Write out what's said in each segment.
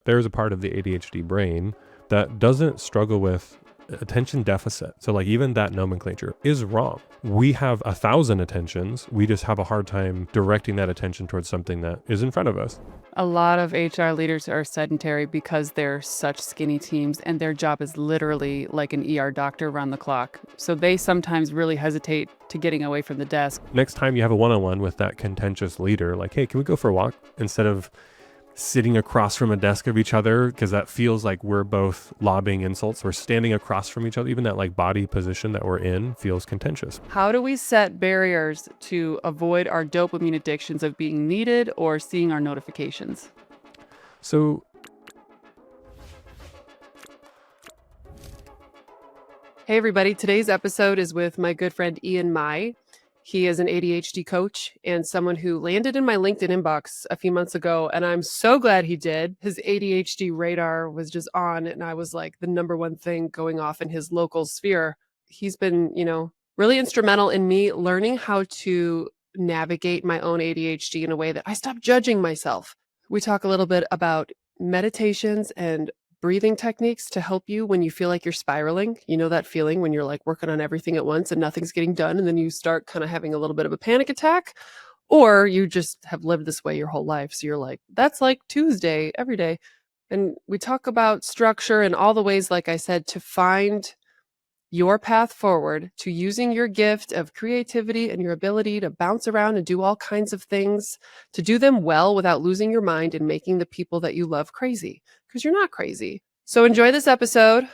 There's a part of the ADHD brain that doesn't struggle with attention deficit. So like even that nomenclature is wrong. We have 1,000 attentions. We just have a hard time directing that attention towards something that is in front of us. A lot of HR leaders are sedentary because they're such skinny teams and their job is literally like an ER doctor around the clock. So they sometimes really hesitate to getting away from the desk. Next time you have a one-on-one with that contentious leader, like, hey, can we go for a walk? Instead of sitting across from a desk of each other, because that feels like we're both lobbing insults. We're standing across from each other. Even that like body position that we're in feels contentious. How do we set barriers to avoid our dopamine addictions of being needed or seeing our notifications? So Hey everybody, today's episode is with my good friend Ian Mai. He is an ADHD coach and someone who landed in my LinkedIn inbox a few months ago, and I'm so glad he did. His ADHD radar was just on, and I was like the number one thing going off in his local sphere. He's been, really instrumental in me learning how to navigate my own ADHD in a way that I stop judging myself. We talk a little bit about meditations and breathing techniques to help you when you feel like you're spiraling. You know that feeling when you're like working on everything at once and nothing's getting done, and then you start kind of having a little bit of a panic attack, or you just have lived this way your whole life. So you're like, that's like Tuesday every day. And we talk about structure and all the ways, like I said, to find your path forward to using your gift of creativity and your ability to bounce around and do all kinds of things, to do them well without losing your mind and making the people that you love crazy, because you're not crazy. So enjoy this episode.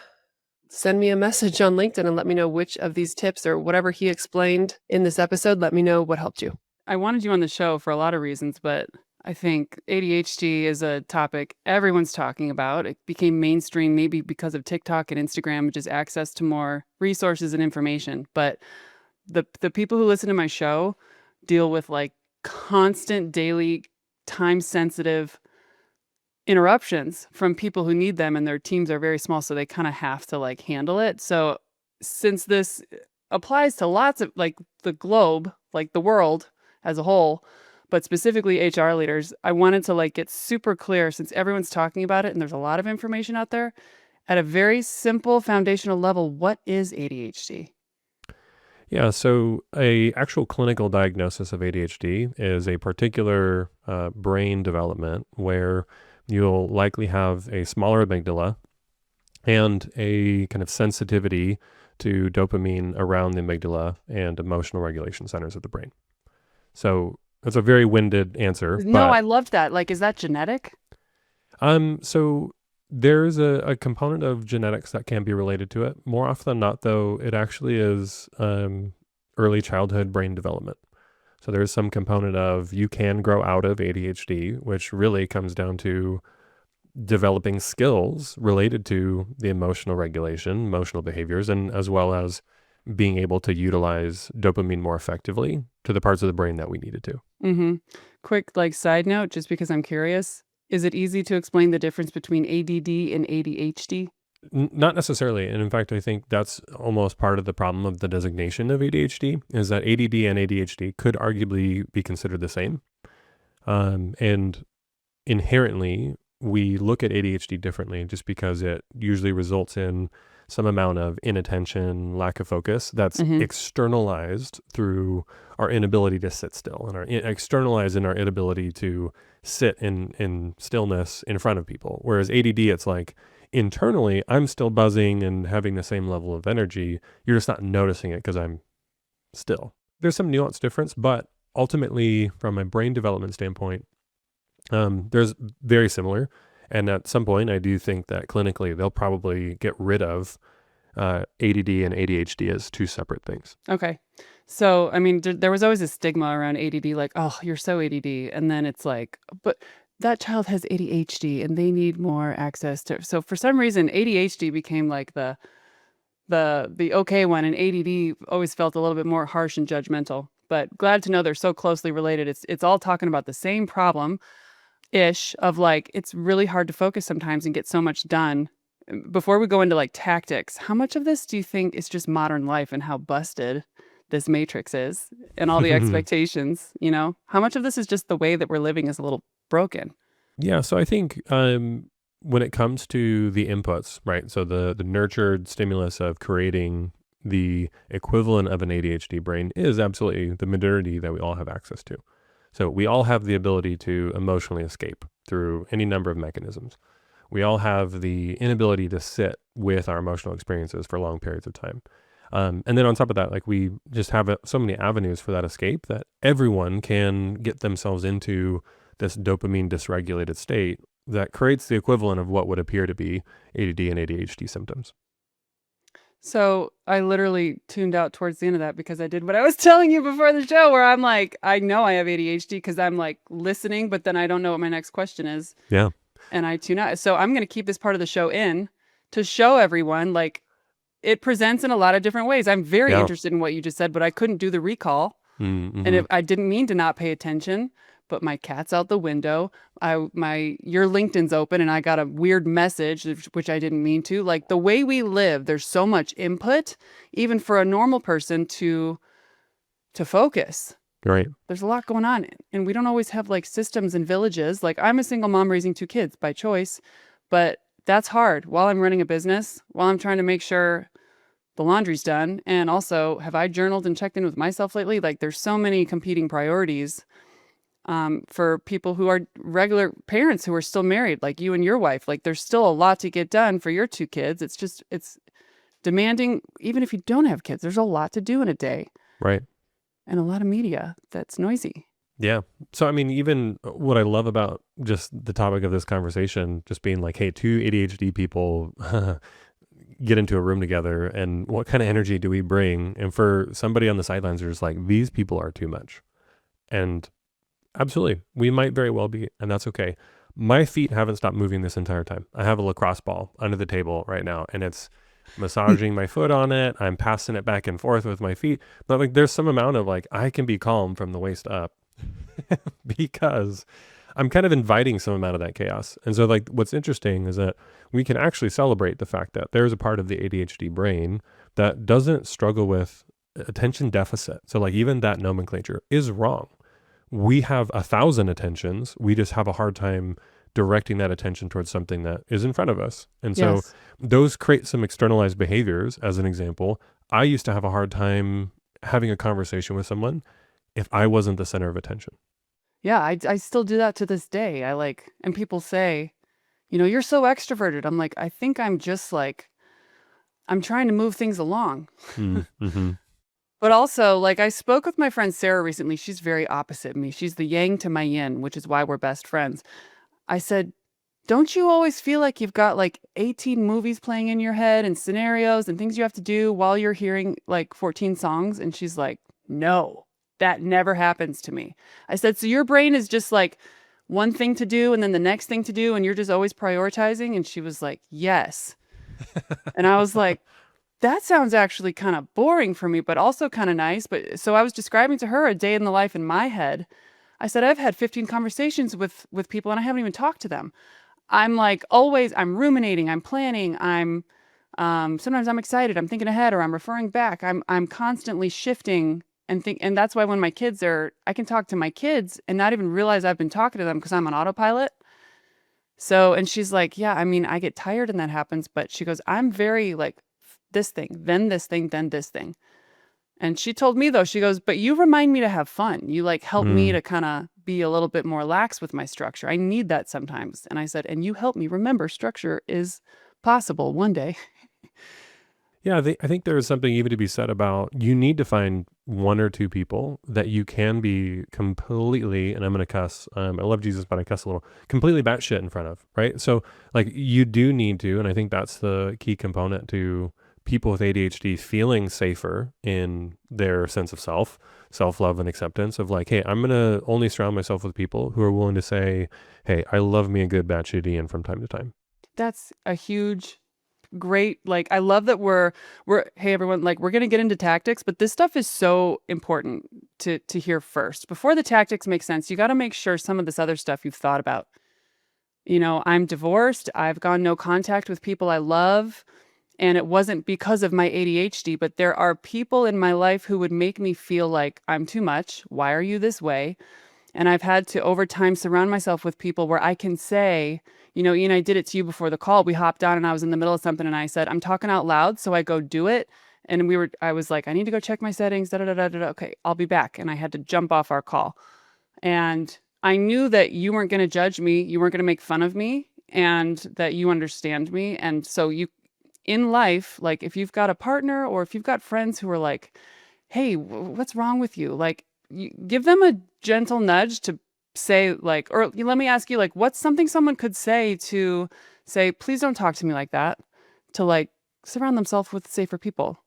Send me a message on LinkedIn and let me know which of these tips or whatever he explained in this episode, let me know what helped you. I wanted you on the show for a lot of reasons, but I think ADHD is a topic everyone's talking about. It became mainstream maybe because of TikTok and Instagram, which is access to more resources and information. But the people who listen to my show deal with like constant daily time-sensitive interruptions from people who need them, and their teams are very small, so they kind of have to like handle it. So since this applies to lots of like the globe, like the world as a whole, but specifically HR leaders, I wanted to like get super clear, since everyone's talking about it and there's a lot of information out there, at a very simple foundational level, what is ADHD? yeah, so a actual clinical diagnosis of ADHD is a particular brain development where you'll likely have a smaller amygdala and a kind of sensitivity to dopamine around the amygdala and emotional regulation centers of the brain. So that's a very winded answer. No, but I loved that. Like, is that genetic? So there's a component of genetics that can be related to it. More often than not, though, it actually is early childhood brain development. So there's some component of you can grow out of ADHD, which really comes down to developing skills related to the emotional regulation, emotional behaviors, and as well as being able to utilize dopamine more effectively to the parts of the brain that we needed to. Mm-hmm. Quick, like side note, just because I'm curious, is it easy to explain the difference between ADD and ADHD? Not necessarily. And in fact, I think that's almost part of the problem of the designation of ADHD, is that ADD and ADHD could arguably be considered the same. And inherently, we look at ADHD differently just because it usually results in some amount of inattention, lack of focus that's externalized through our inability to sit still, and externalized in our inability to sit in stillness in front of people. Whereas ADD, it's like internally, I'm still buzzing and having the same level of energy. You're just not noticing it because I'm still. There's some nuance difference, but ultimately, from a brain development standpoint, there's very similar. And at some point, I do think that clinically, they'll probably get rid of ADD and ADHD as two separate things. Okay. So, I mean, there was always a stigma around ADD, like, oh, you're so ADD. And then it's like, but that child has ADHD and they need more access to. So for some reason, ADHD became like the okay one, and ADD always felt a little bit more harsh and judgmental. But glad to know they're so closely related. It's all talking about the same problem ish of like, it's really hard to focus sometimes and get so much done. Before we go into like tactics, how much of this do you think is just modern life and how busted this matrix is and all the expectations, how much of this is just the way that we're living is a little broken? Yeah. So I think when it comes to the inputs, right? So the nurtured stimulus of creating the equivalent of an ADHD brain is absolutely the modernity that we all have access to. So we all have the ability to emotionally escape through any number of mechanisms. We all have the inability to sit with our emotional experiences for long periods of time. And then on top of that, like we just have so many avenues for that escape that everyone can get themselves into this dopamine dysregulated state that creates the equivalent of what would appear to be ADD and ADHD symptoms. So I literally tuned out towards the end of that because I did what I was telling you before the show, where I'm like, I know I have ADHD because I'm like listening, but then I don't know what my next question is. Yeah. And I tune out. So I'm going to keep this part of the show in to show everyone like it presents in a lot of different ways. I'm very Yeah. interested in what you just said, but I couldn't do the recall. Mm-hmm. And I didn't mean to not pay attention, but my cat's out the window. Your LinkedIn's open and I got a weird message, which I didn't mean to. Like the way we live, there's so much input, even for a normal person to focus. Right. There's a lot going on. And we don't always have like systems and villages. Like I'm a single mom raising 2 kids by choice, but that's hard while I'm running a business, while I'm trying to make sure the laundry's done. And also, have I journaled and checked in with myself lately? Like there's so many competing priorities for people who are regular parents who are still married, like you and your wife. Like there's still a lot to get done for your 2 kids. It's demanding. Even if you don't have kids, there's a lot to do in a day. Right. And a lot of media that's noisy. Yeah. So, I mean, even what I love about just the topic of this conversation, just being like, hey, 2 ADHD people get into a room together and what kind of energy do we bring? And for somebody on the sidelines, they're just like, these people are too much. And absolutely, we might very well be, and that's okay. My feet haven't stopped moving this entire time. I have a lacrosse ball under the table right now, and it's massaging my foot on it. I'm passing it back and forth with my feet. But like, there's some amount of like, I can be calm from the waist up because I'm kind of inviting some amount of that chaos. And so like, what's interesting is that we can actually celebrate the fact that there's a part of the ADHD brain that doesn't struggle with attention deficit. So like, even that nomenclature is wrong. We have 1,000 attentions. We just have a hard time directing that attention towards something that is in front of us. And so Yes. those create some externalized behaviors. As an example, I used to have a hard time having a conversation with someone if I wasn't the center of attention. Yeah, I still do that to this day. And people say, you're so extroverted. I'm like, I think I'm just like, I'm trying to move things along. Mm-hmm. But also, like, I spoke with my friend Sarah recently. She's very opposite me. She's the yang to my yin, which is why we're best friends. I said, don't you always feel like you've got like 18 movies playing in your head and scenarios and things you have to do while you're hearing like 14 songs? And she's like, no, that never happens to me. I said, so your brain is just like one thing to do and then the next thing to do, and you're just always prioritizing? And she was like, yes. And I was like, that sounds actually kind of boring for me, but also kind of nice. But so I was describing to her a day in the life in my head. I said, I've had 15 conversations with people and I haven't even talked to them. I'm like always, I'm ruminating, I'm planning, I'm sometimes I'm excited, I'm thinking ahead, or I'm referring back. I'm constantly shifting and that's why when my kids I can talk to my kids and not even realize I've been talking to them because I'm on autopilot. So, and she's like, yeah, I mean, I get tired and that happens, but she goes, I'm very like this thing, then this thing, then this thing. And she told me though, she goes, but you remind me to have fun. You like help me to kind of be a little bit more lax with my structure. I need that sometimes. And I said, and you help me remember structure is possible one day. Yeah, I think there is something even to be said about you need to find 1 or 2 people that you can be completely, and I'm going to cuss, I love Jesus, but I cuss a little, completely batshit in front of, right? So like you do need to, and I think that's the key component to people with ADHD feeling safer in their sense of self-love and acceptance of like, hey, I'm going to only surround myself with people who are willing to say, hey, I love me a good batshit Ian from time to time. That's a huge great, like, I love that we're hey everyone, like, we're gonna get into tactics, but this stuff is so important to hear first before the tactics make sense. You got to make sure some of this other stuff you've thought about. I'm divorced, I've gone no contact with people I love, and it wasn't because of my ADHD, but there are people in my life who would make me feel like I'm too much. Why are you this way? And I've had to over time surround myself with people where I can say, Ian, I did it to you before the call. We hopped on and I was in the middle of something and I said, I'm talking out loud. So I go do it. And I was like, I need to go check my settings. Da, da, da, da, da. Okay, I'll be back. And I had to jump off our call. And I knew that you weren't going to judge me. You weren't going to make fun of me, and that you understand me. And so in life, like if you've got a partner or if you've got friends who are like, hey, what's wrong with you? Like, you give them a gentle nudge to say, like, or let me ask you, like, what's something someone could say to say, please don't talk to me like that, to like surround themselves with safer people.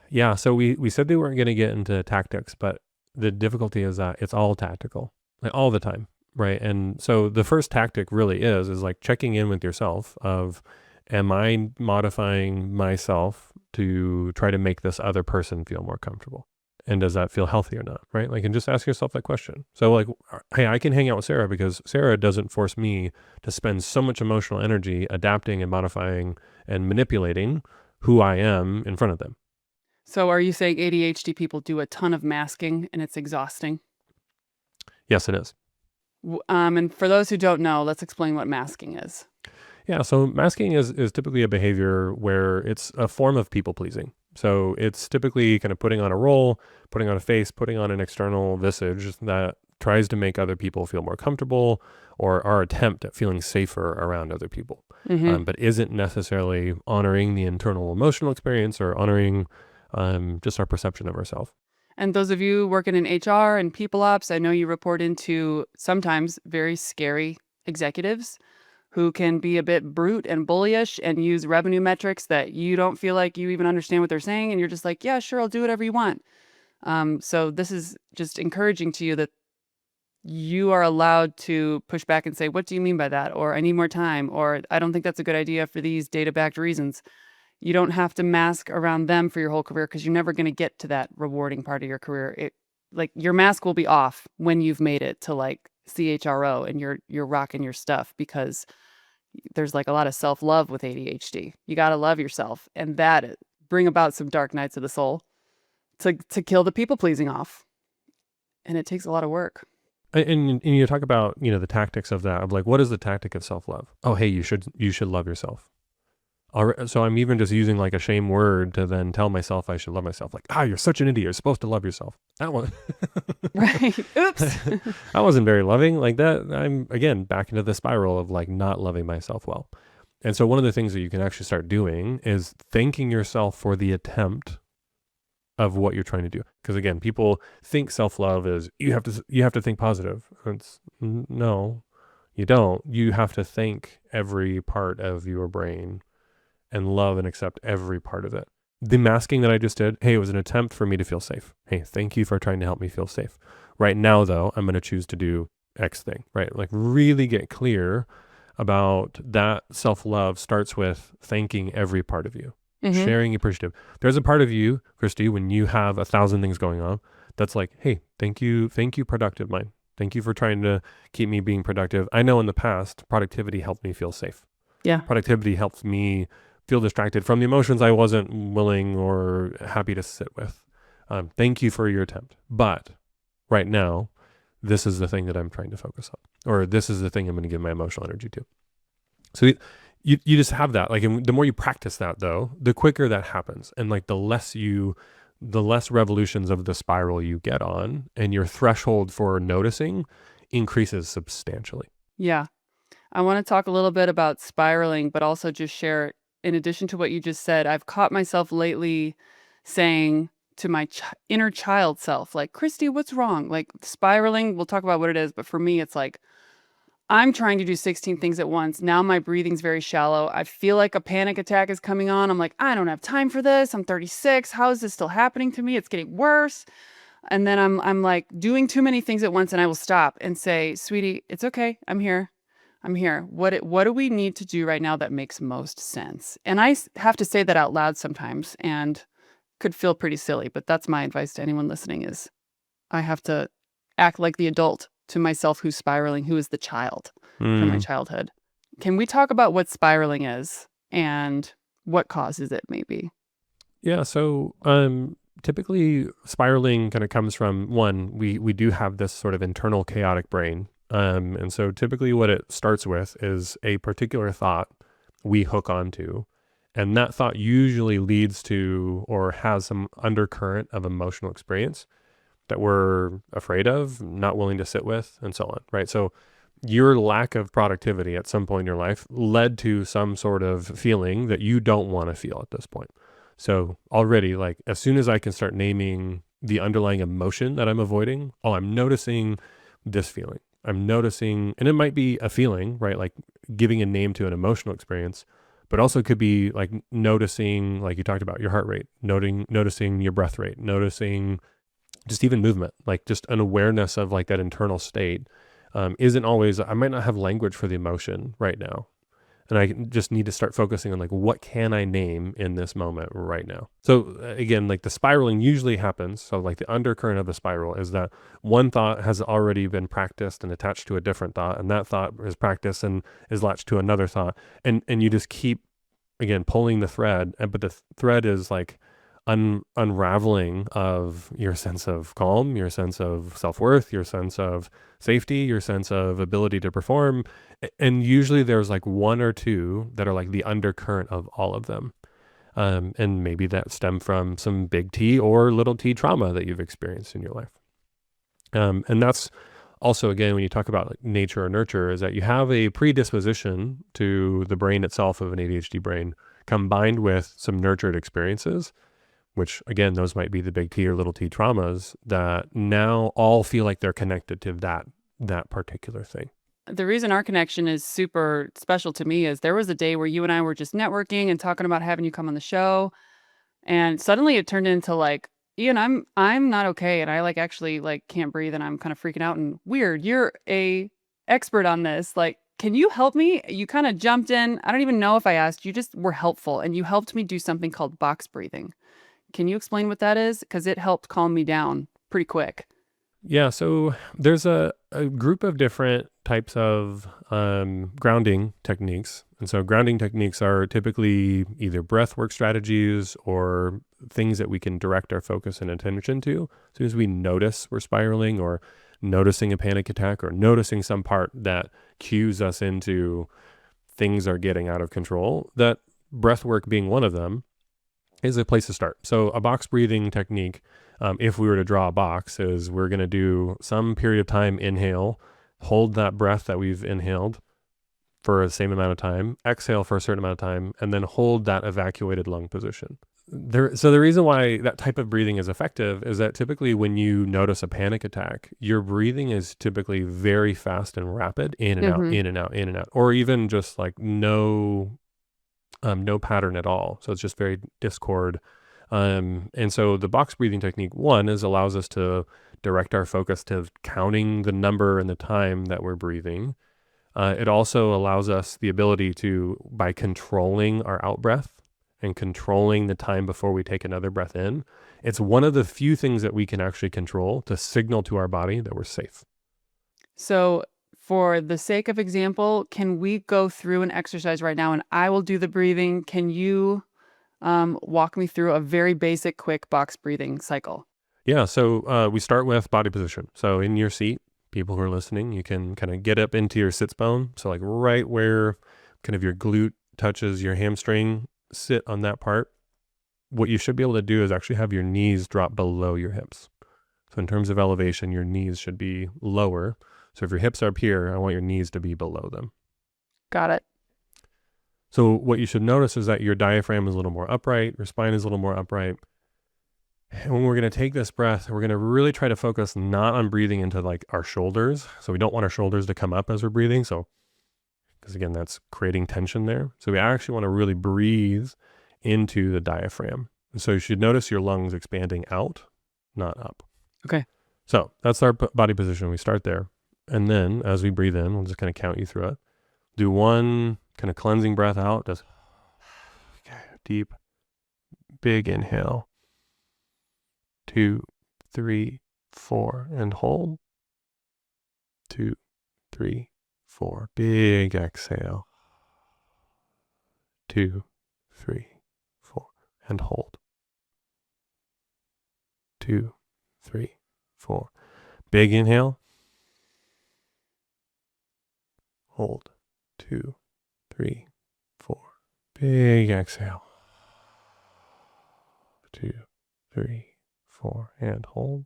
Yeah. So we said they weren't going to get into tactics, but the difficulty is that it's all tactical, like all the time. Right. And so the first tactic really is like checking in with yourself of, am I modifying myself to try to make this other person feel more comfortable? And does that feel healthy or not? Right. Like, and just ask yourself that question. So like, hey, I can hang out with Sarah because Sarah doesn't force me to spend so much emotional energy adapting and modifying and manipulating who I am in front of them. So are you saying ADHD people do a ton of masking and it's exhausting? Yes, it is. And for those who don't know, let's explain what masking is. Yeah, so masking is typically a behavior where it's a form of people pleasing. So it's typically kind of putting on a role, putting on a face, putting on an external visage that tries to make other people feel more comfortable, or our attempt at feeling safer around other people, but isn't necessarily honoring the internal emotional experience or honoring just our perception of ourselves. And those of you working in HR and people ops, I know you report into sometimes very scary executives who can be a bit brute and bullyish and use revenue metrics that you don't feel like you even understand what they're saying. And you're just like, yeah, sure, I'll do whatever you want. So this is just encouraging to you that you are allowed to push back and say, what do you mean by that? Or I need more time. Or I don't think that's a good idea for these data-backed reasons. You don't have to mask around them for your whole career because you're never going to get to that rewarding part of your career. Like your mask will be off when you've made it to like CHRO and you're rocking your stuff, because there's like a lot of self-love with ADHD. You got to love yourself, and that bring about some dark nights of the soul to kill the people pleasing off. And it takes a lot of work. And you talk about, the tactics of that, of like, what is the tactic of self-love? Oh, hey, you should love yourself. So I'm even just using like a shame word to then tell myself I should love myself. Like, you're such an idiot. You're supposed to love yourself. That one. Right. Oops. That wasn't very loving. Like that, I'm again back into the spiral of like not loving myself well. And so one of the things that you can actually start doing is thanking yourself for the attempt of what you're trying to do. Because again, people think self-love is you have to think positive. No, you don't. You have to thank every part of your brain and love and accept every part of it. The masking that I just did, hey, it was an attempt for me to feel safe. Hey, thank you for trying to help me feel safe. Right now, though, I'm going to choose to do X thing, right? Like really get clear about that. Self-love starts with thanking every part of you, sharing appreciative. There's a part of you, Christy, when you have 1,000 things going on, that's like, hey, thank you, productive mind. Thank you for trying to keep me being productive. I know in the past, productivity helped me feel safe. Yeah. Productivity helps me feel distracted from the emotions I wasn't willing or happy to sit with. Thank you for your attempt. But right now, this is the thing that I'm trying to focus on, or this is the thing I'm going to give my emotional energy to. So you just have that. Like, and the more you practice that, though, the quicker that happens. And like the less revolutions of the spiral you get on, and your threshold for noticing increases substantially. Yeah. I want to talk a little bit about spiraling, but also just share, in addition to what you just said, I've caught myself lately saying to my inner child self, like, Christy, what's wrong? Like spiraling, we'll talk about what it is. But for me, it's like, I'm trying to do 16 things at once. Now my breathing's very shallow. I feel like a panic attack is coming on. I'm like, I don't have time for this. I'm 36. How is this still happening to me? It's getting worse. And then I'm like doing too many things at once, and I will stop and say, sweetie, it's okay. I'm here. What do we need to do right now that makes most sense? And I have to say that out loud sometimes and could feel pretty silly, but that's my advice to anyone listening is I have to act like the adult to myself who's spiraling, who is the child from my childhood. Can we talk about what spiraling is and what causes it maybe? Yeah, so typically spiraling kind of comes from, one, we do have this sort of internal chaotic brain And so typically what it starts with is a particular thought we hook onto. And that thought usually leads to or has some undercurrent of emotional experience that we're afraid of, not willing to sit with, and so on, right? So your lack of productivity at some point in your life led to some sort of feeling that you don't want to feel at this point. So already, like, as soon as I can start naming the underlying emotion that I'm avoiding, oh, I'm noticing this feeling. I'm noticing, and it might be a feeling, right? Like giving a name to an emotional experience, but also could be like noticing, like you talked about, your heart rate, noticing your breath rate, noticing just even movement, like just an awareness of like that internal state. Isn't always, I might not have language for the emotion right now. And I just need to start focusing on like, what can I name in this moment right now? So again, like the spiraling usually happens. So like the undercurrent of the spiral is that one thought has already been practiced and attached to a different thought. And that thought is practiced and is latched to another thought. And you just keep, again, pulling the thread. But the thread is like unraveling of your sense of calm, your sense of self-worth, your sense of safety, your sense of ability to perform. And usually there's like one or two that are like the undercurrent of all of them. And maybe that stem from some big T or little t trauma that you've experienced in your life. And that's also, again, when you talk about like nature or nurture, is that you have a predisposition to the brain itself of an ADHD brain combined with some nurtured experiences, which again, those might be the big T or little t traumas that now all feel like they're connected to that particular thing. The reason our connection is super special to me is there was a day where you and I were just networking and talking about having you come on the show, and suddenly it turned into like, Ian, I'm not okay, and I like actually like can't breathe, and I'm kind of freaking out and weird. You're a expert on this. Like, can you help me? You kind of jumped in. I don't even know if I asked. You just were helpful, and you helped me do something called box breathing. Can you explain what that is? Because it helped calm me down pretty quick. Yeah, so there's a group of different types of grounding techniques. And so grounding techniques are typically either breath work strategies or things that we can direct our focus and attention to. As soon as we notice we're spiraling or noticing a panic attack or noticing some part that cues us into things are getting out of control, that breath work being one of them is a place to start. So a box breathing technique, if we were to draw a box, is we're going to do some period of time, inhale, hold that breath that we've inhaled for the same amount of time, exhale for a certain amount of time, and then hold that evacuated lung position. So the reason why that type of breathing is effective is that typically when you notice a panic attack, your breathing is typically very fast and rapid, in and out, Mm-hmm. in and out, in and out, or even just like no pattern at all. So it's just very discord. And so the box breathing technique, one, is allows us to direct our focus to counting the number and the time that we're breathing. It also allows us the ability to, by controlling our out breath and controlling the time before we take another breath in, it's one of the few things that we can actually control to signal to our body that we're safe. So, for the sake of example, can we go through an exercise right now and I will do the breathing? Can you walk me through a very basic, quick box breathing cycle? Yeah, so we start with body position. So in your seat, people who are listening, you can kind of get up into your sits bone. So like right where kind of your glute touches your hamstring, sit on that part. What you should be able to do is actually have your knees drop below your hips. So in terms of elevation, your knees should be lower. So if your hips are up here, I want your knees to be below them. Got it. So what you should notice is that your diaphragm is a little more upright, your spine is a little more upright. And when we're going to take this breath, we're going to really try to focus not on breathing into like our shoulders. So we don't want our shoulders to come up as we're breathing. So, because again, that's creating tension there. So we actually want to really breathe into the diaphragm. And so you should notice your lungs expanding out, not up. Okay. So that's our body position. We start there. And then as we breathe in, we'll just kind of count you through it. Do one kind of cleansing breath out. Just deep, big inhale. 2, 3, 4, and hold. 2, 3, 4. Big exhale. 2, 3, 4, and hold. 2, 3, 4. Big inhale. hold. 2, 3, 4. Big exhale. 2, 3, 4, and hold.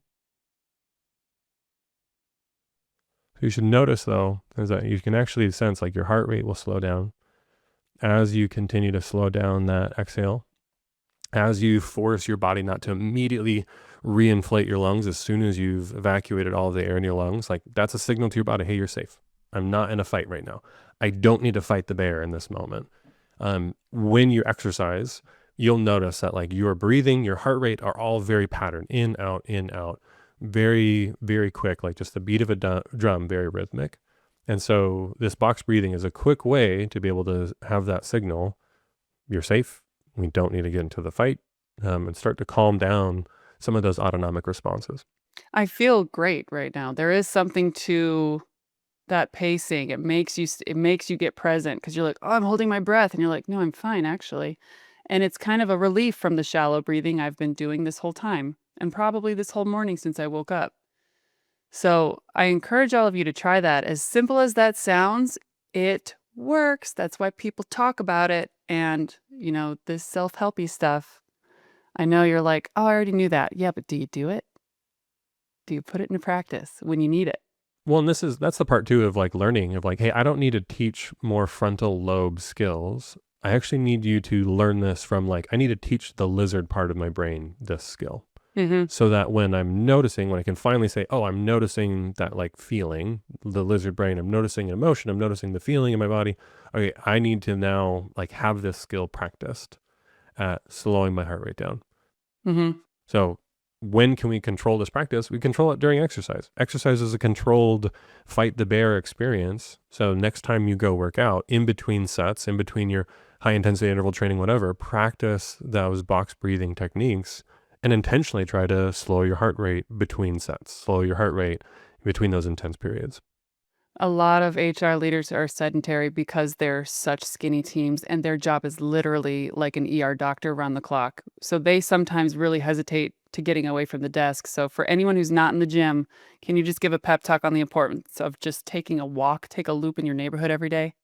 So you should notice though, is that you can actually sense like your heart rate will slow down as you continue to slow down that exhale, as you force your body not to immediately reinflate your lungs as soon as you've evacuated all of the air in your lungs. Like that's a signal to your body, hey, you're safe. I'm not in a fight right now. I don't need to fight the bear in this moment. When you exercise, you'll notice that like your breathing, your heart rate are all very patterned, in, out, very, very quick, like just the beat of a drum, very rhythmic. And so this box breathing is a quick way to be able to have that signal, you're safe. We don't need to get into the fight, and start to calm down some of those autonomic responses. I feel great right now. There is something to that pacing. It makes you get present because you're like, "Oh, I'm holding my breath." And you're like, "No, I'm fine actually." And it's kind of a relief from the shallow breathing I've been doing this whole time and probably this whole morning since I woke up. So, I encourage all of you to try that. As simple as that sounds, it works. That's why people talk about it and, this self-helpy stuff. I know you're like, "Oh, I already knew that." Yeah, but do you do it? Do you put it into practice when you need it? Well, and that's the part too of like learning of like, hey, I don't need to teach more frontal lobe skills. I actually need you to learn this from like, I need to teach the lizard part of my brain this skill. Mhm. So that when I can finally say, oh, I'm noticing that like feeling, the lizard brain, I'm noticing an emotion, I'm noticing the feeling in my body. Okay, I need to now like have this skill practiced at slowing my heart rate down. Mhm. So when can we control this practice? We control it during exercise. Exercise is a controlled fight the bear experience. So next time you go work out, in between sets, in between your high intensity interval training, whatever, practice those box breathing techniques and intentionally try to slow your heart rate between sets, slow your heart rate between those intense periods. A lot of HR leaders are sedentary because they're such skinny teams and their job is literally like an ER doctor around the clock. So they sometimes really hesitate to getting away from the desk. So for anyone who's not in the gym, can you just give a pep talk on the importance of just taking a walk, take a loop in your neighborhood every day?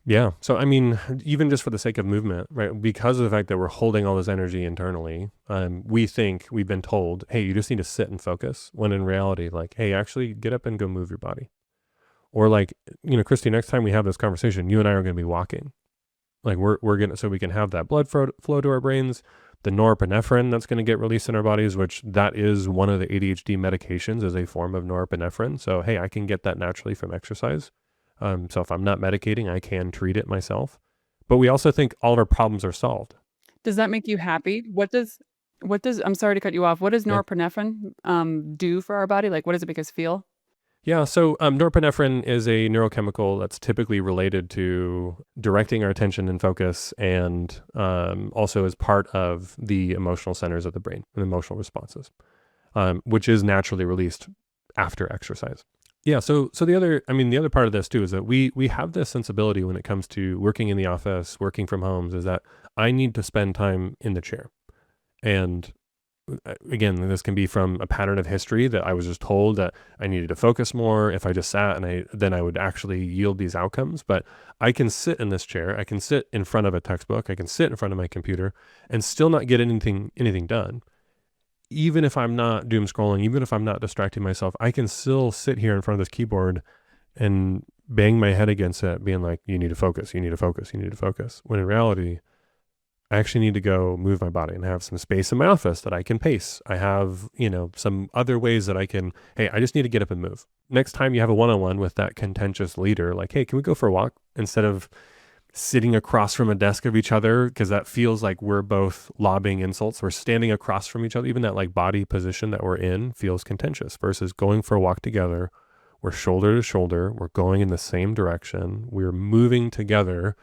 Yeah. So, I mean, even just for the sake of movement, right? Because of the fact that we're holding all this energy internally, we've been told, hey, you just need to sit and focus. When in reality, like, hey, actually get up and go move your body. Or like, Christy, next time we have this conversation, you and I are going to be walking. Like we're going to, so we can have that blood flow to our brains, the norepinephrine that's going to get released in our bodies, which that is one of the ADHD medications is a form of norepinephrine. So, hey, I can get that naturally from exercise. So if I'm not medicating, I can treat it myself. But we also think all of our problems are solved. Does that make you happy? What does I'm sorry to cut you off. What does Yeah. norepinephrine do for our body? Like what does it make us feel? Yeah, so norepinephrine is a neurochemical that's typically related to directing our attention and focus, and also is part of the emotional centers of the brain and emotional responses, which is naturally released after exercise. Yeah, so the other part of this too is that we have this sensibility when it comes to working in the office, working from homes, is that I need to spend time in the chair, and again, this can be from a pattern of history that I was just told that I needed to focus more if I just sat, and then I would actually yield these outcomes. But I can sit in this chair, I can sit in front of a textbook, I can sit in front of my computer and still not get anything done. Even if I'm not doom scrolling, even if I'm not distracting myself, I can still sit here in front of this keyboard and bang my head against it, being like, you need to focus, you need to focus, you need to focus. When in reality, I actually need to go move my body and have some space in my office that I can pace. I have, some other ways that hey, I just need to get up and move. Next time you have a one-on-one with that contentious leader, like, hey, can we go for a walk instead of sitting across from a desk of each other? Because that feels like we're both lobbing insults. We're standing across from each other. Even that like body position that we're in feels contentious versus going for a walk together. We're shoulder to shoulder. We're going in the same direction. We're moving together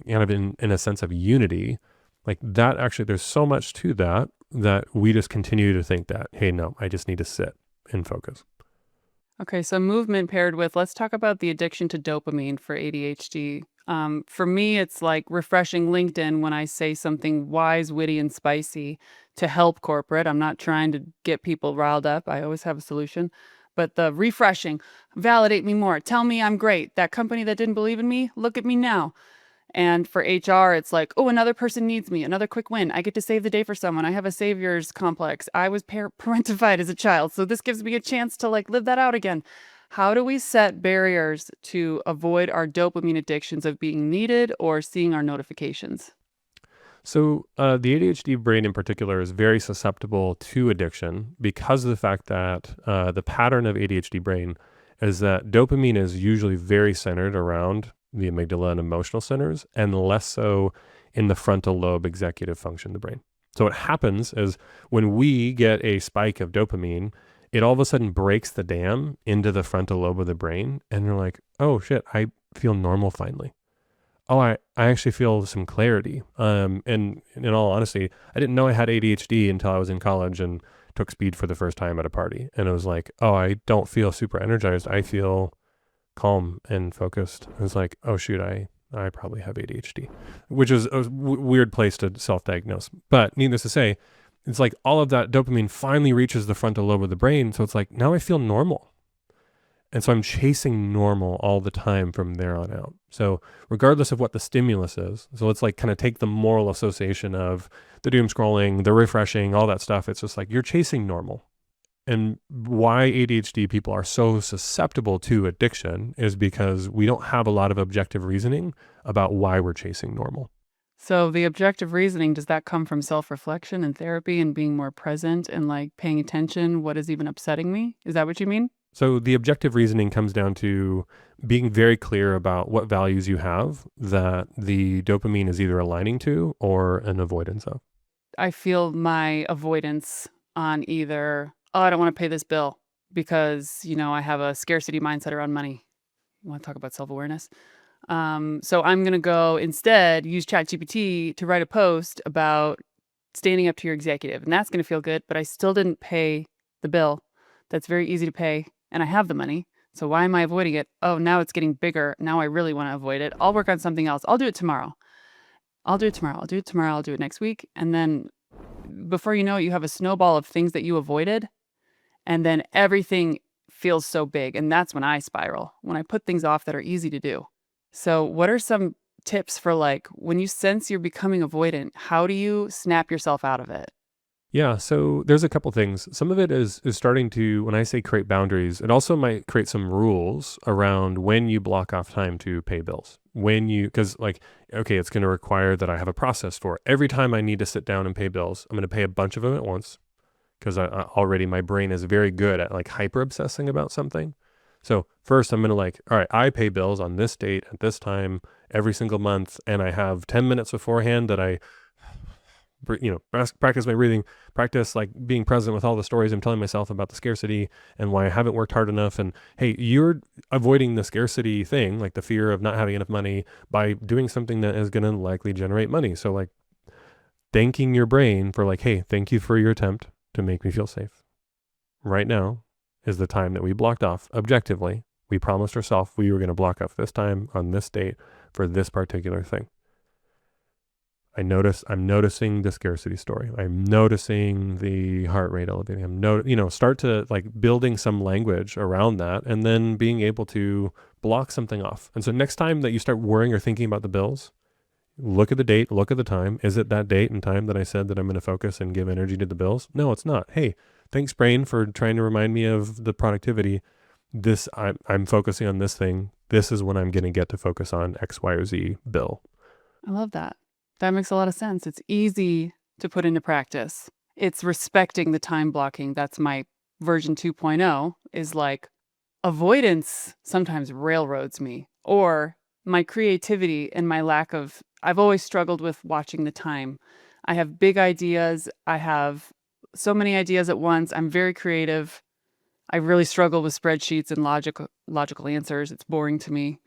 kind of in a sense of unity. Like that, actually, there's so much to that we just continue to think that, hey, no, I just need to sit and focus. Okay, so movement paired with, let's talk about the addiction to dopamine for ADHD. For me, it's like refreshing LinkedIn when I say something wise, witty, and spicy to help corporate. I'm not trying to get people riled up. I always have a solution. but the refreshing, validate me more, tell me I'm great. That company that didn't believe in me, look at me now. And for HR, it's like, oh, another person needs me, another quick win. I get to save the day for someone. I have a savior's complex. I was parentified as a child, so this gives me a chance to like live that out again. How do we set barriers to avoid our dopamine addictions of being needed or seeing our notifications? So the ADHD brain in particular is very susceptible to addiction because of the fact that the pattern of ADHD brain is that dopamine is usually very centered around the amygdala and emotional centers and less so in the frontal lobe executive function of the brain. So what happens is when we get a spike of dopamine, it all of a sudden breaks the dam into the frontal lobe of the brain. And you're like, oh shit, I feel normal finally. Oh, I actually feel some clarity. And in all honesty, I didn't know I had ADHD until I was in college and took speed for the first time at a party. And it was like, oh, I don't feel super energized. I feel calm and focused. It was like, oh shoot, I probably have ADHD, which is a weird place to self-diagnose. But needless to say, it's like all of that dopamine finally reaches the frontal lobe of the brain. So it's like, now I feel normal. And so I'm chasing normal all the time from there on out. So regardless of what the stimulus is, so let's like kind of take the moral association of the doom scrolling, the refreshing, all that stuff. It's just like you're chasing normal. And why ADHD people are so susceptible to addiction is because we don't have a lot of objective reasoning about why we're chasing normal. So the objective reasoning, does that come from self-reflection and therapy and being more present and like paying attention? What is even upsetting me? Is that what you mean? So the objective reasoning comes down to being very clear about what values you have that the dopamine is either aligning to or an avoidance of. I feel my avoidance on either, oh, I don't want to pay this bill because, I have a scarcity mindset around money. You want to talk about self-awareness? So I'm going to go instead use ChatGPT to write a post about standing up to your executive. And that's going to feel good, but I still didn't pay the bill. That's very easy to pay. And I have the money. So why am I avoiding it? Oh, now it's getting bigger. Now I really want to avoid it. I'll work on something else. I'll do it tomorrow. I'll do it next week. And then before you know it, you have a snowball of things that you avoided. And then everything feels so big. And that's when I spiral, when I put things off that are easy to do. So what are some tips for like when you sense you're becoming avoidant, how do you snap yourself out of it? Yeah, so there's a couple things. Some of it is starting to, when I say create boundaries, it also might create some rules around when you block off time to pay bills. Because like, okay, it's going to require that I have a process for it. Every time I need to sit down and pay bills, I'm going to pay a bunch of them at once because already my brain is very good at like hyper obsessing about something. So first I'm going to like, all right, I pay bills on this date at this time every single month. And I have 10 minutes beforehand that I practice my breathing, practice like being present with all the stories I'm telling myself about the scarcity and why I haven't worked hard enough. And hey, you're avoiding the scarcity thing, like the fear of not having enough money by doing something that is going to likely generate money. So like thanking your brain for like, hey, thank you for your attempt to make me feel safe. Right now is the time that we blocked off objectively. We promised ourselves we were going to block off this time on this date for this particular thing. I'm noticing the scarcity story. I'm noticing the heart rate elevating. Start to like building some language around that and then being able to block something off. And so next time that you start worrying or thinking about the bills, look at the date, look at the time. Is it that date and time that I said that I'm going to focus and give energy to the bills? No, it's not. Hey, thanks brain for trying to remind me of the productivity. I'm focusing on this thing. This is when I'm going to get to focus on X, Y, or Z bill. I love that. That makes a lot of sense. It's easy to put into practice. It's respecting the time blocking. That's my version 2.0 is like avoidance sometimes railroads me, or my creativity and my I've always struggled with watching the time. I have big ideas. I have so many ideas at once. I'm very creative. I really struggle with spreadsheets and logical answers. It's boring to me.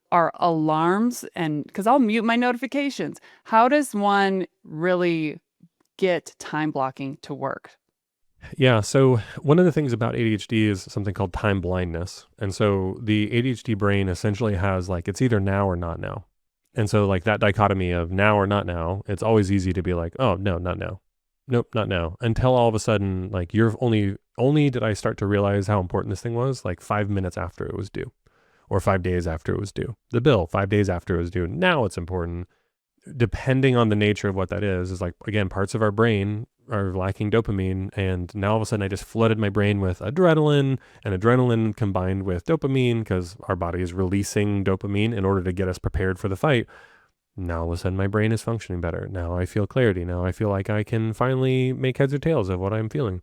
Are alarms, and because I'll mute my notifications. How does one really get time blocking to work? Yeah, so one of the things about ADHD is something called time blindness. And so the ADHD brain essentially has like, it's either now or not now. And so like that dichotomy of now or not now, it's always easy to be like, oh, no, not now. Nope, not now. Until all of a sudden, like you're only only did I start to realize how important this thing was like 5 minutes after it was due, or 5 days after it was due. The bill, 5 days after it was due. Now it's important. Depending on the nature of what that is like, again, parts of our brain are lacking dopamine. And now all of a sudden I just flooded my brain with adrenaline, and adrenaline combined with dopamine, because our body is releasing dopamine in order to get us prepared for the fight. Now all of a sudden my brain is functioning better. Now I feel clarity. Now I feel like I can finally make heads or tails of what I'm feeling.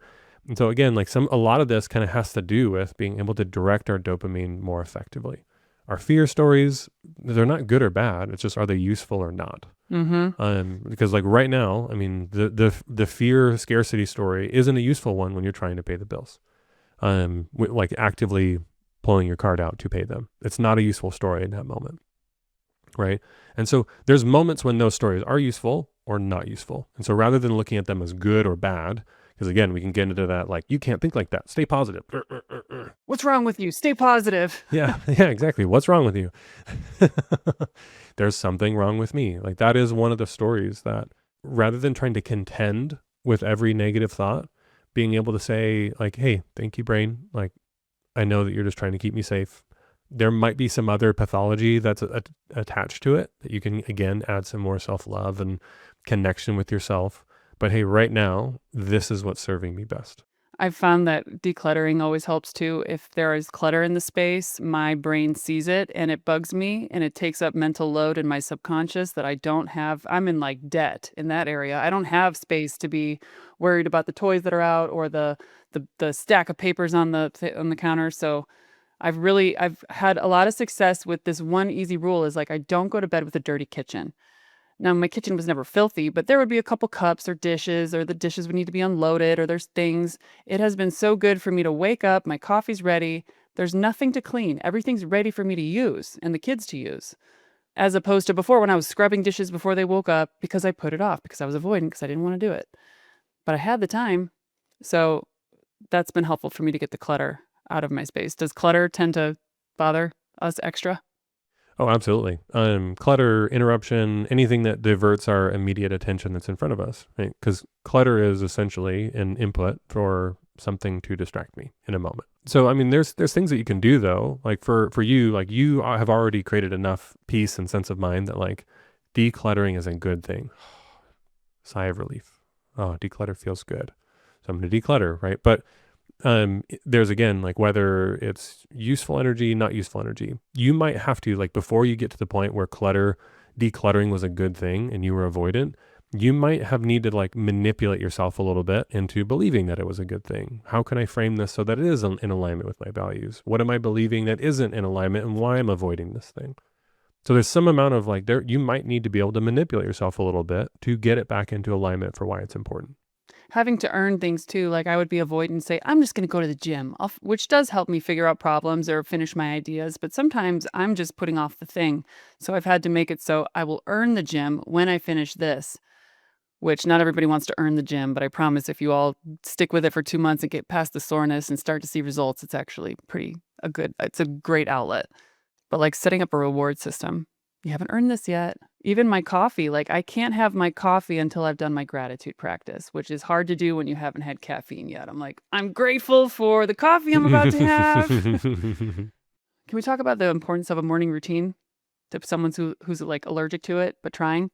And so again, like a lot of this kind of has to do with being able to direct our dopamine more effectively. Our fear stories, they're not good or bad. It's just, are they useful or not? Because like right now, I mean, the fear scarcity story isn't a useful one when you're trying to pay the bills. Like actively pulling your card out to pay them. It's not a useful story in that moment. Right. And so there's moments when those stories are useful or not useful. And so rather than looking at them as good or bad, because again, we can get into that, like, you can't think like that. Stay positive. What's wrong with you? Stay positive. Yeah, exactly. What's wrong with you? There's something wrong with me. Like, that is one of the stories that, rather than trying to contend with every negative thought, being able to say, like, hey, thank you, brain. Like, I know that you're just trying to keep me safe. There might be some other pathology that's attached to it that you can, again, add some more self-love and connection with yourself. But hey, right now, this is what's serving me best. I've found that decluttering always helps too. If there is clutter in the space, my brain sees it and it bugs me, and it takes up mental load in my subconscious that I don't have. I'm in like debt in that area. I don't have space to be worried about the toys that are out, or the stack of papers on the counter. So I've had a lot of success with this one easy rule, is like, I don't go to bed with a dirty kitchen. Now, my kitchen was never filthy, but there would be a couple cups or dishes, or the dishes would need to be unloaded, or there's things. It has been so good for me to wake up, my coffee's ready, there's nothing to clean. Everything's ready for me to use and the kids to use. As opposed to before, when I was scrubbing dishes before they woke up because I put it off, because I was avoiding, because I didn't want to do it. But I had the time. So that's been helpful for me to get the clutter out of my space. Does clutter tend to bother us extra? Oh, absolutely. Clutter, interruption, anything that diverts our immediate attention that's in front of us, right? Because clutter is essentially an input for something to distract me in a moment. So, I mean, there's things that you can do though. Like for you, like you have already created enough peace and sense of mind that like decluttering is a good thing. Sigh of relief. Oh, declutter feels good. So I'm going to declutter, right? But there's again, like whether it's useful energy, not useful energy, you might have to, like, before you get to the point where decluttering was a good thing and you were avoidant, you might have needed to like manipulate yourself a little bit into believing that it was a good thing. How can I frame this so that it is in alignment with my values? What am I believing that isn't in alignment, and why I'm avoiding this thing? So there's some amount of like, you might need to be able to manipulate yourself a little bit to get it back into alignment for why it's important. Having to earn things too, like I would be avoidant and say, I'm just going to go to the gym, which does help me figure out problems or finish my ideas. But sometimes I'm just putting off the thing. So I've had to make it so I will earn the gym when I finish this, which not everybody wants to earn the gym. But I promise, if you all stick with it for 2 months and get past the soreness and start to see results, it's actually it's a great outlet. But like setting up a reward system. You haven't earned this yet. Even my coffee, like I can't have my coffee until I've done my gratitude practice, which is hard to do when you haven't had caffeine yet. I'm like, I'm grateful for the coffee I'm about to have. Can we talk about the importance of a morning routine to someone who's like allergic to it, but trying?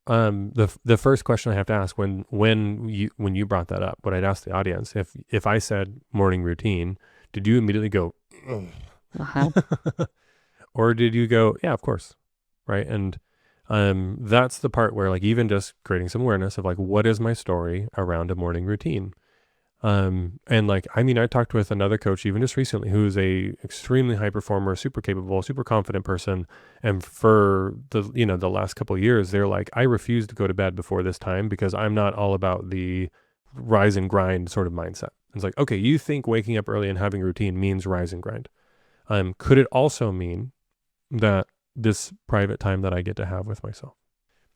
The first question I have to ask when you brought that up, what I'd ask the audience, if I said morning routine, did you immediately go, Uh-huh. or did you go, yeah, of course. Right. And that's the part where like even just creating some awareness of like, what is my story around a morning routine? And like, I mean, I talked with another coach even just recently who's a extremely high performer, super capable, super confident person. And for the last couple of years, they're like, I refuse to go to bed before this time because I'm not all about the rise and grind sort of mindset. It's like, okay, you think waking up early and having a routine means rise and grind. Could it also mean that this private time that I get to have with myself?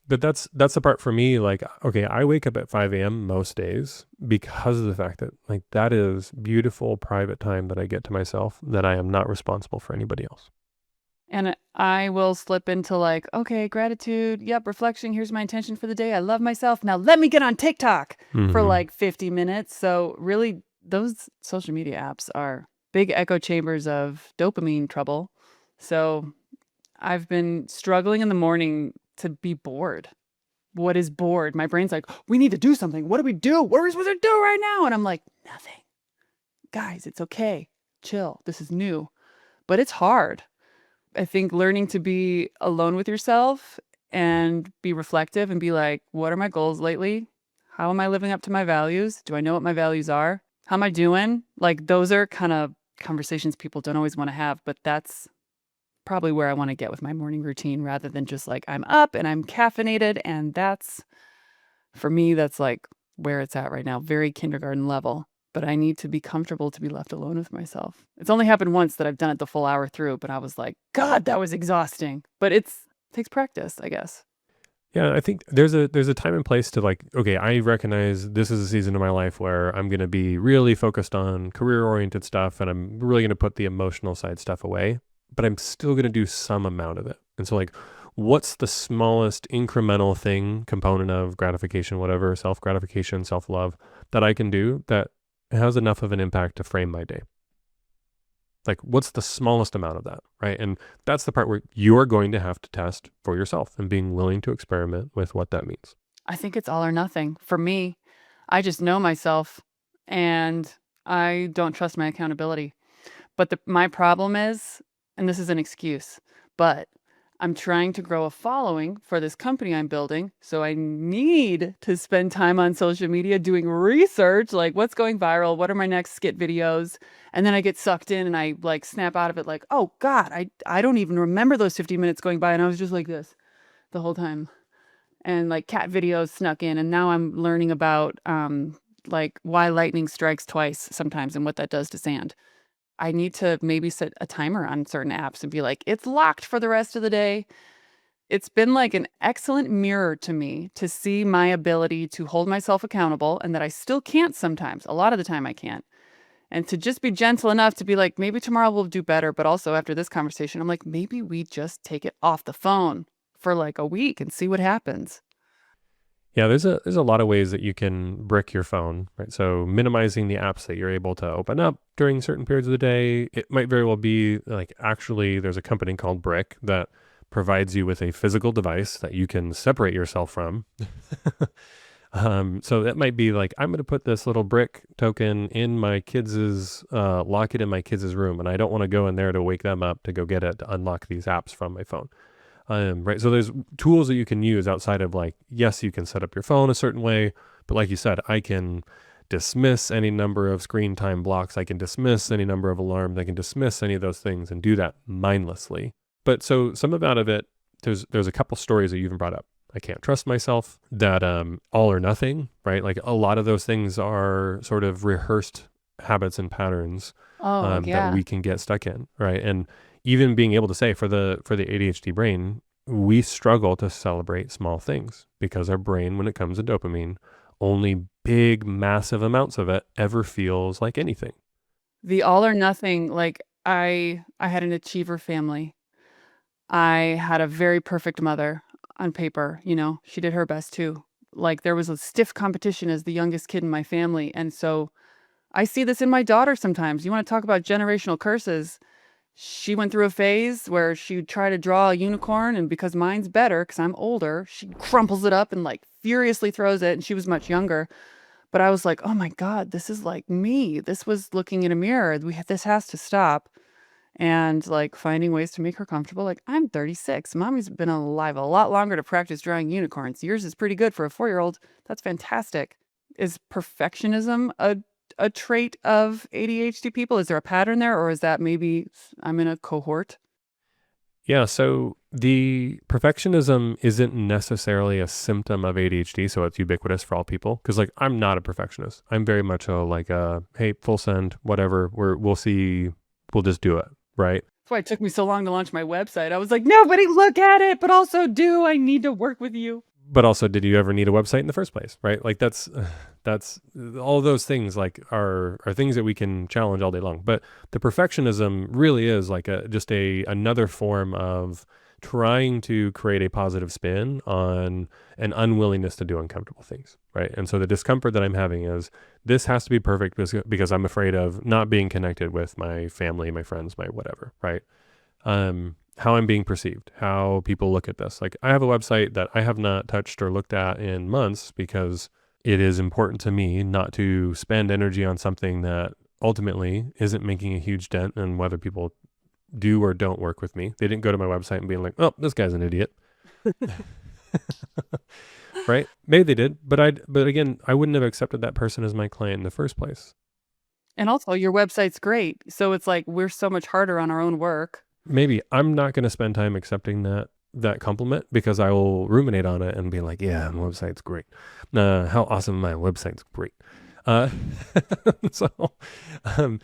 But that's the part for me, like, okay, I wake up at 5 a.m. most days because of the fact that like that is beautiful private time that I get to myself, that I am not responsible for anybody else. And I will slip into like, okay, gratitude. Yep. Reflection. Here's my intention for the day. I love myself. Now let me get on TikTok for like 50 minutes. So really those social media apps are big echo chambers of dopamine trouble. So I've been struggling in the morning to be bored. What is bored? My brain's like, we need to do something. What do we do? What are we supposed to do right now? And I'm like, nothing. Guys, it's okay. Chill. This is new. But it's hard. I think learning to be alone with yourself and be reflective and be like, what are my goals lately? How am I living up to my values? Do I know what my values are? How am I doing? Like, those are kind of conversations people don't always want to have, but that's probably where I want to get with my morning routine rather than just like, I'm up and I'm caffeinated. And that's, for me, that's like where it's at right now, very kindergarten level. But I need to be comfortable to be left alone with myself. It's only happened once that I've done it the full hour through, but I was like, God, that was exhausting. But it takes practice, I guess. Yeah, I think there's a time and place to like, okay, I recognize this is a season of my life where I'm going to be really focused on career-oriented stuff and I'm really going to put the emotional side stuff away, but I'm still going to do some amount of it. And so like, what's the smallest incremental thing, component of gratification, whatever, self-gratification, self-love that I can do that has enough of an impact to frame my day? Like, what's the smallest amount of that, right? And that's the part where you're going to have to test for yourself and being willing to experiment with what that means. I think it's all or nothing. For me, I just know myself and I don't trust my accountability. But my problem is, and this is an excuse, but I'm trying to grow a following for this company I'm building. So I need to spend time on social media doing research, like what's going viral, what are my next skit videos. And then I get sucked in and I like snap out of it like, oh God, I don't even remember those 50 minutes going by. And I was just like this the whole time. And like cat videos snuck in. And now I'm learning about like why lightning strikes twice sometimes and what that does to sand. I need to maybe set a timer on certain apps and be like, it's locked for the rest of the day. It's been like an excellent mirror to me to see my ability to hold myself accountable and that I still can't sometimes. A lot of the time I can't. And to just be gentle enough to be like, maybe tomorrow we'll do better. But also after this conversation, I'm like, maybe we just take it off the phone for like a week and see what happens. Yeah, there's a lot of ways that you can brick your phone, right? So minimizing the apps that you're able to open up during certain periods of the day. It might very well be like, actually there's a company called Brick that provides you with a physical device that you can separate yourself from. So that might be like, I'm going to put this little brick token in my kids' lock it in my kids' room, and I don't want to go in there to wake them up to go get it to unlock these apps from my phone. Right. So there's tools that you can use outside of like, yes, you can set up your phone a certain way, but like you said, I can dismiss any number of screen time blocks. I can dismiss any number of alarms. I can dismiss any of those things and do that mindlessly. But so some amount of it, there's a couple stories that you even brought up. I can't trust myself, that all or nothing, right? Like a lot of those things are sort of rehearsed habits and patterns that we can get stuck in, right? And even being able to say for the ADHD brain, we struggle to celebrate small things because our brain, when it comes to dopamine, only big, massive amounts of it ever feels like anything. The all or nothing, like I had an achiever family. I had a very perfect mother on paper, you know, she did her best too. Like there was a stiff competition as the youngest kid in my family. And so I see this in my daughter sometimes. You want to talk about generational curses? She went through a phase where she would try to draw a unicorn, and because mine's better, because I'm older, she crumples it up and like furiously throws it, and she was much younger. But I was like, oh my God, this is like me. This was looking in a mirror. This has to stop. And like finding ways to make her comfortable. Like, I'm 36. Mommy's been alive a lot longer to practice drawing unicorns. Yours is pretty good for a 4-year-old. That's fantastic. Is perfectionism a trait of ADHD people? Is there a pattern there, or is that maybe I'm in a cohort? Yeah, so the perfectionism isn't necessarily a symptom of ADHD, so it's ubiquitous for all people. Because like, I'm not a perfectionist. I'm very much hey, full send, whatever. We'll see. We'll just do it, right? That's why it took me so long to launch my website. I was like, nobody look at it, but also I need to work with you. But also, did you ever need a website in the first place, right? Like that's all those things like are things that we can challenge all day long. But the perfectionism really is like just another form of trying to create a positive spin on an unwillingness to do uncomfortable things, right? And so the discomfort that I'm having is this has to be perfect because I'm afraid of not being connected with my family, my friends, my whatever, right? How I'm being perceived, how people look at this. Like I have a website that I have not touched or looked at in months because it is important to me not to spend energy on something that ultimately isn't making a huge dent in whether people do or don't work with me. They didn't go to my website and be like, oh, this guy's an idiot. Right? Maybe they did, but again, I wouldn't have accepted that person as my client in the first place. And also your website's great. So it's like we're so much harder on our own work. Maybe I'm not going to spend time accepting that compliment because I will ruminate on it and be like, yeah, my website's great. How awesome my website's great. So I'm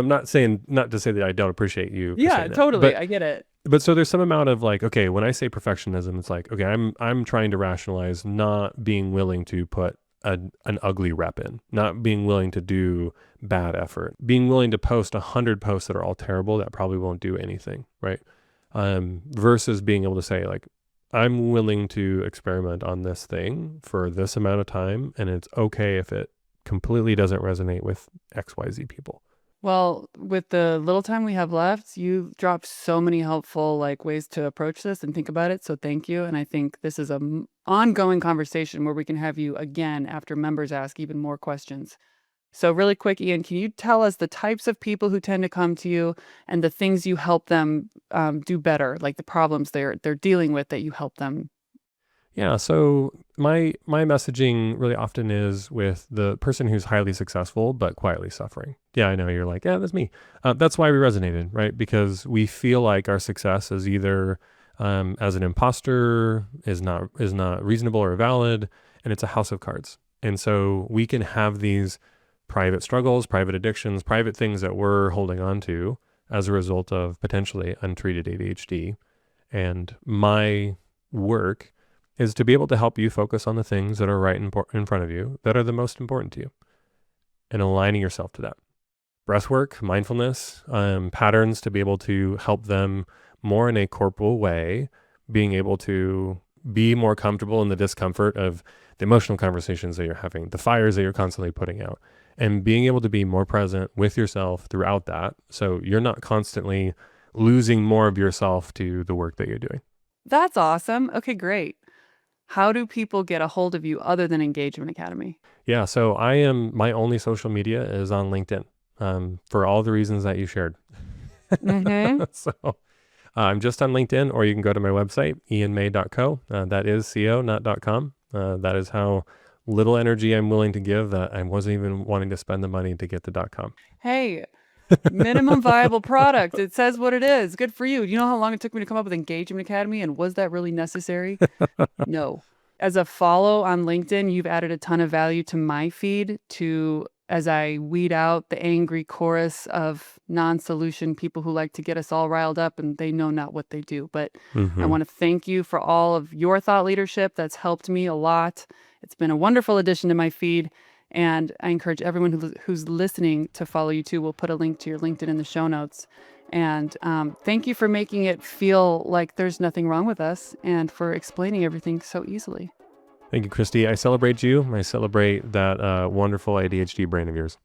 not to say that I don't appreciate you. Yeah, totally. I get it. But so there's some amount of like, okay, when I say perfectionism, it's like, okay, I'm trying to rationalize not being willing to put an ugly rep in, not being willing to do bad effort, being willing to post 100 posts that are all terrible that probably won't do anything, right? Versus being able to say like, I'm willing to experiment on this thing for this amount of time, and it's okay if it completely doesn't resonate with XYZ people. Well, with the little time we have left, you dropped so many helpful like ways to approach this and think about it. So thank you. And I think this is an ongoing conversation where we can have you again after members ask even more questions. So really quick, Ian, can you tell us the types of people who tend to come to you and the things you help them do better, like the problems they're dealing with that you help them? Yeah, so my messaging really often is with the person who's highly successful but quietly suffering. Yeah, I know you're like, yeah, that's me. That's why we resonated, right? Because we feel like our success is either as an imposter, is not reasonable or valid, and it's a house of cards. And so we can have these private struggles, private addictions, private things that we're holding on to as a result of potentially untreated ADHD. And my work is to be able to help you focus on the things that are right in front of you that are the most important to you and aligning yourself to that. Breath work, mindfulness, patterns to be able to help them more in a corporal way, being able to be more comfortable in the discomfort of the emotional conversations that you're having, the fires that you're constantly putting out, and being able to be more present with yourself throughout that. So you're not constantly losing more of yourself to the work that you're doing. That's awesome. Okay, great. How do people get a hold of you other than Engagement Academy? Yeah, so my only social media is on LinkedIn for all the reasons that you shared. Mm-hmm. So I'm just on LinkedIn, or you can go to my website, ianmai.co. That is co, not .com. That is how little energy I'm willing to give that I wasn't even wanting to spend the money to get the .com. Hey, minimum viable product. It says what it is. Good for you. You know how long it took me to come up with Engagement Academy, and was that really necessary? No. As a follow on LinkedIn, you've added a ton of value to my feed as I weed out the angry chorus of non-solution people who like to get us all riled up and they know not what they do. But I want to thank you for all of your thought leadership. That's helped me a lot. It's been a wonderful addition to my feed. And I encourage everyone who's listening to follow you too. We'll put a link to your LinkedIn in the show notes. And thank you for making it feel like there's nothing wrong with us and for explaining everything so easily. Thank you, Christy. I celebrate you. I celebrate that wonderful ADHD brain of yours.